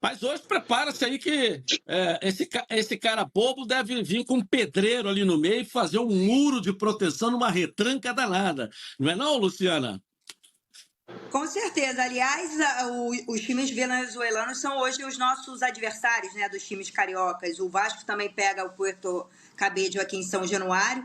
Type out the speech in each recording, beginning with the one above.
Mas hoje prepara-se aí que esse cara bobo deve vir com um pedreiro ali no meio e fazer um muro de proteção numa retranca danada. Não é não, Luciana? Com certeza. Aliás, os times venezuelanos são hoje os nossos adversários, né, dos times cariocas. O Vasco também pega o Puerto Cabello aqui em São Januário,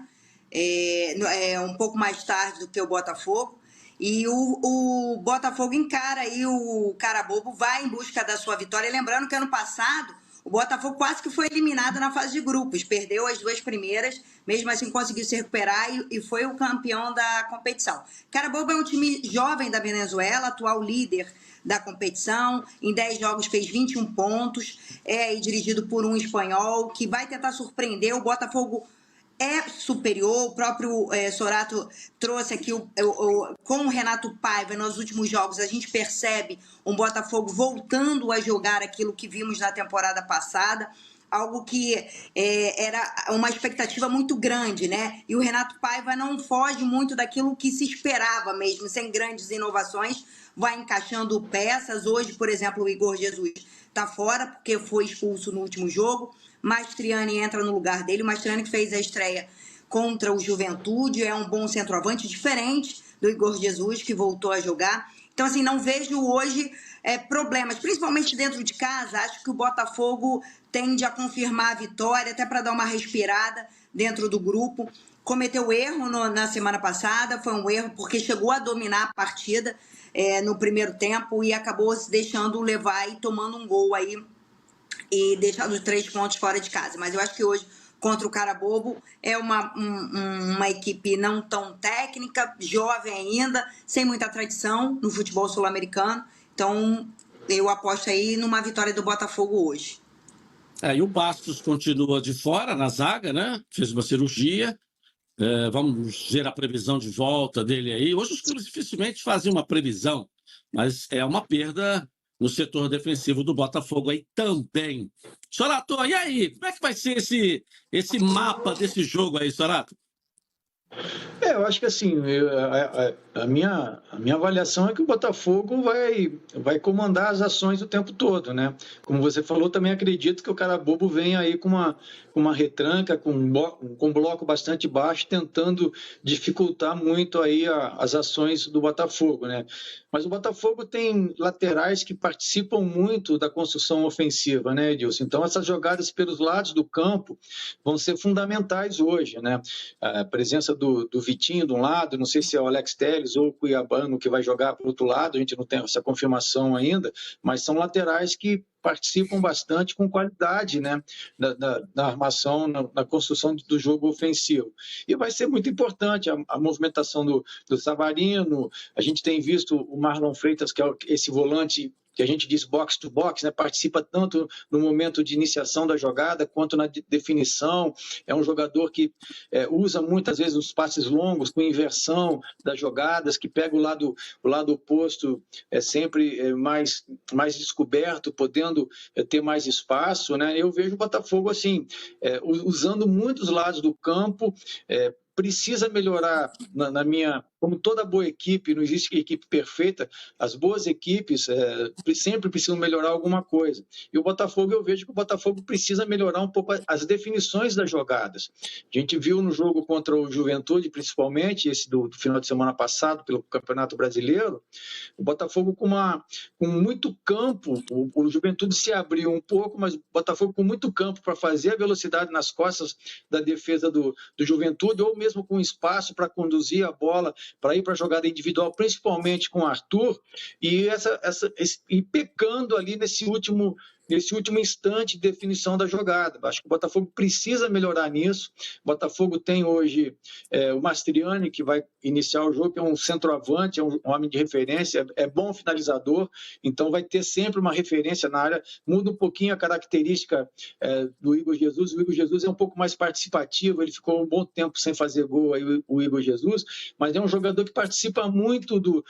um pouco mais tarde do que o Botafogo. E o Botafogo encara aí o Carabobo, vai em busca da sua vitória. Lembrando que ano passado o Botafogo quase que foi eliminado na fase de grupos, perdeu as duas primeiras, mesmo assim conseguiu se recuperar e foi o campeão da competição. Carabobo é um time jovem da Venezuela, atual líder da competição, em 10 jogos fez 21 pontos, e dirigido por um espanhol que vai tentar surpreender. O Botafogo é superior, o próprio Sorato trouxe aqui com o Renato Paiva nos últimos jogos, a gente percebe um Botafogo voltando a jogar aquilo que vimos na temporada passada, algo que era uma expectativa muito grande, né? E o Renato Paiva não foge muito daquilo que se esperava mesmo, sem grandes inovações, vai encaixando peças. Hoje, por exemplo, o Igor Jesus está fora porque foi expulso no último jogo. Mastriani entra no lugar dele. O Mastriani que fez a estreia contra o Juventude, é um bom centroavante, diferente do Igor Jesus, que voltou a jogar. Então, assim, não vejo hoje problemas, principalmente dentro de casa. Acho que o Botafogo tende a confirmar a vitória, até para dar uma respirada dentro do grupo. Cometeu erro na semana passada, foi um erro porque chegou a dominar a partida no primeiro tempo e acabou se deixando levar e tomando um gol aí e deixando os 3 pontos fora de casa. Mas eu acho que hoje, contra o Carabobo, é uma equipe não tão técnica, jovem ainda, sem muita tradição no futebol sul-americano. Então, eu aposto aí numa vitória do Botafogo hoje. E o Bastos continua de fora na zaga, né? Fez uma cirurgia. Vamos ver a previsão de volta dele aí. Hoje os clubes dificilmente fazem uma previsão, mas é uma perda no setor defensivo do Botafogo aí também. Sorato, e aí? Como é que vai ser esse mapa desse jogo aí, Sorato? Eu acho que assim, a minha avaliação é que o Botafogo vai comandar as ações o tempo todo, né? Como você falou, também acredito que o Carabobo vem aí com uma retranca, com um bloco bastante baixo, tentando dificultar muito aí as ações do Botafogo, né? Mas o Botafogo tem laterais que participam muito da construção ofensiva, né, Edilson? Então, essas jogadas pelos lados do campo vão ser fundamentais hoje, né? A presença do Vitinho de um lado, não sei se é o Alex Telles ou o Cuiabano que vai jogar para o outro lado, a gente não tem essa confirmação ainda, mas são laterais que participam bastante com qualidade, né, na armação, na construção do jogo ofensivo. E vai ser muito importante a movimentação do Savarino. A gente tem visto o Marlon Freitas, que é esse volante que a gente diz box to box, né? Participa tanto no momento de iniciação da jogada quanto na definição. É um jogador que usa muitas vezes os passes longos com inversão das jogadas, que pega o lado oposto sempre mais descoberto, podendo ter mais espaço, né? Eu vejo o Botafogo assim, usando muitos lados do campo. Precisa melhorar, como toda boa equipe, não existe equipe perfeita, as boas equipes sempre precisam melhorar alguma coisa. E o Botafogo, eu vejo que o Botafogo precisa melhorar um pouco as definições das jogadas. A gente viu no jogo contra o Juventude, principalmente, esse do final de semana passado, pelo Campeonato Brasileiro, o Botafogo com muito campo, o Juventude se abriu um pouco, mas o Botafogo com muito campo para fazer a velocidade nas costas da defesa do Juventude, ou mesmo com espaço para conduzir a bola, para ir para a jogada individual, principalmente com o Arthur, e pecando ali nesse último instante de definição da jogada. Acho que o Botafogo precisa melhorar nisso. O Botafogo tem hoje o Mastriani, que vai iniciar o jogo, que é um centroavante, é um homem de referência, é bom finalizador, então vai ter sempre uma referência na área. Muda um pouquinho a característica do Igor Jesus. O Igor Jesus é um pouco mais participativo, ele ficou um bom tempo sem fazer gol, aí, o Igor Jesus, mas é um jogador que participa muito do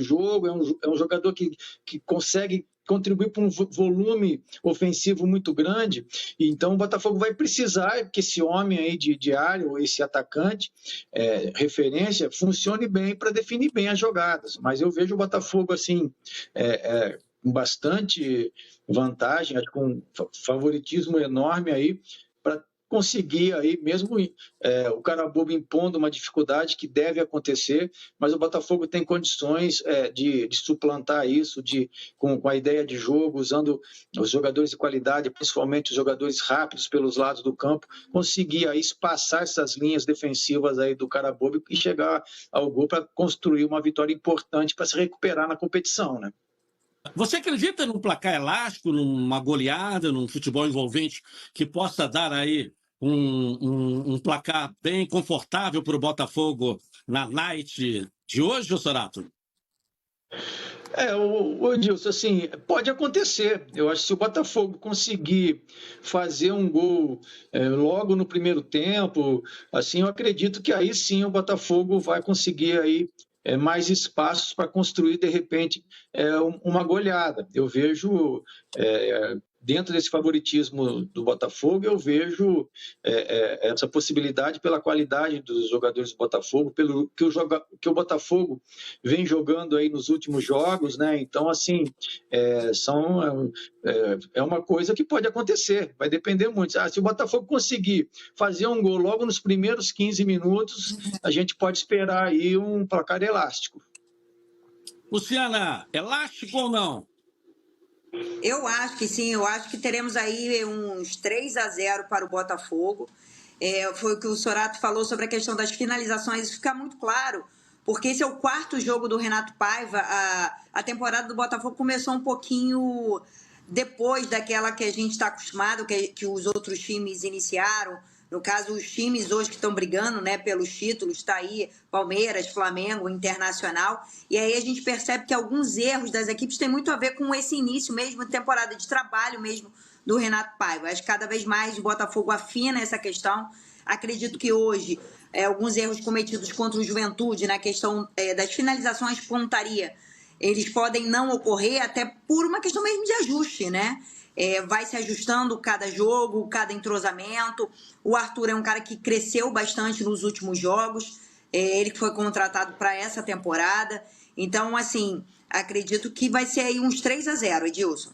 jogo, é um jogador que consegue contribuir para um volume ofensivo muito grande. Então o Botafogo vai precisar que esse homem aí de área, ou esse atacante, referência, funcione bem para definir bem as jogadas. Mas eu vejo o Botafogo assim, com bastante vantagem, acho que com um favoritismo enorme aí, para conseguir aí, mesmo o Carabobo impondo uma dificuldade que deve acontecer, mas o Botafogo tem condições de suplantar isso, com a ideia de jogo, usando os jogadores de qualidade, principalmente os jogadores rápidos pelos lados do campo, conseguir aí espaçar essas linhas defensivas aí do Carabobo e chegar ao gol para construir uma vitória importante para se recuperar na competição, né? Você acredita num placar elástico, numa goleada, num futebol envolvente que possa dar aí um placar bem confortável para o Botafogo na night de hoje, Sorato? O Edilson, assim, pode acontecer. Eu acho que se o Botafogo conseguir fazer um gol logo no primeiro tempo, assim, eu acredito que aí sim o Botafogo vai conseguir aí mais espaços para construir, de repente, uma goleada. Eu vejo, dentro desse favoritismo do Botafogo, eu vejo essa possibilidade pela qualidade dos jogadores do Botafogo, pelo que o Botafogo vem jogando aí nos últimos jogos, né? Então, assim, é uma coisa que pode acontecer, vai depender muito. Se o Botafogo conseguir fazer um gol logo nos primeiros 15 minutos, a gente pode esperar aí um placar elástico. Luciana, elástico ou não? Eu acho que sim, eu acho que teremos aí uns 3-0 para o Botafogo. Foi o que o Sorato falou sobre a questão das finalizações, isso fica muito claro, porque esse é o quarto jogo do Renato Paiva. A temporada do Botafogo começou um pouquinho depois daquela que a gente está acostumado, que os outros times iniciaram. No caso, os times hoje que estão brigando, né, pelos títulos, está aí Palmeiras, Flamengo, Internacional. E aí a gente percebe que alguns erros das equipes têm muito a ver com esse início mesmo, temporada de trabalho mesmo do Renato Paiva. Acho que cada vez mais o Botafogo afina essa questão. Acredito que hoje alguns erros cometidos contra o Juventude na questão das finalizações de pontaria, eles podem não ocorrer até por uma questão mesmo de ajuste, né? Vai se ajustando cada jogo, cada entrosamento. O Arthur é um cara que cresceu bastante nos últimos jogos, ele que foi contratado para essa temporada. Então, assim, acredito que vai ser aí uns 3-0, Edilson.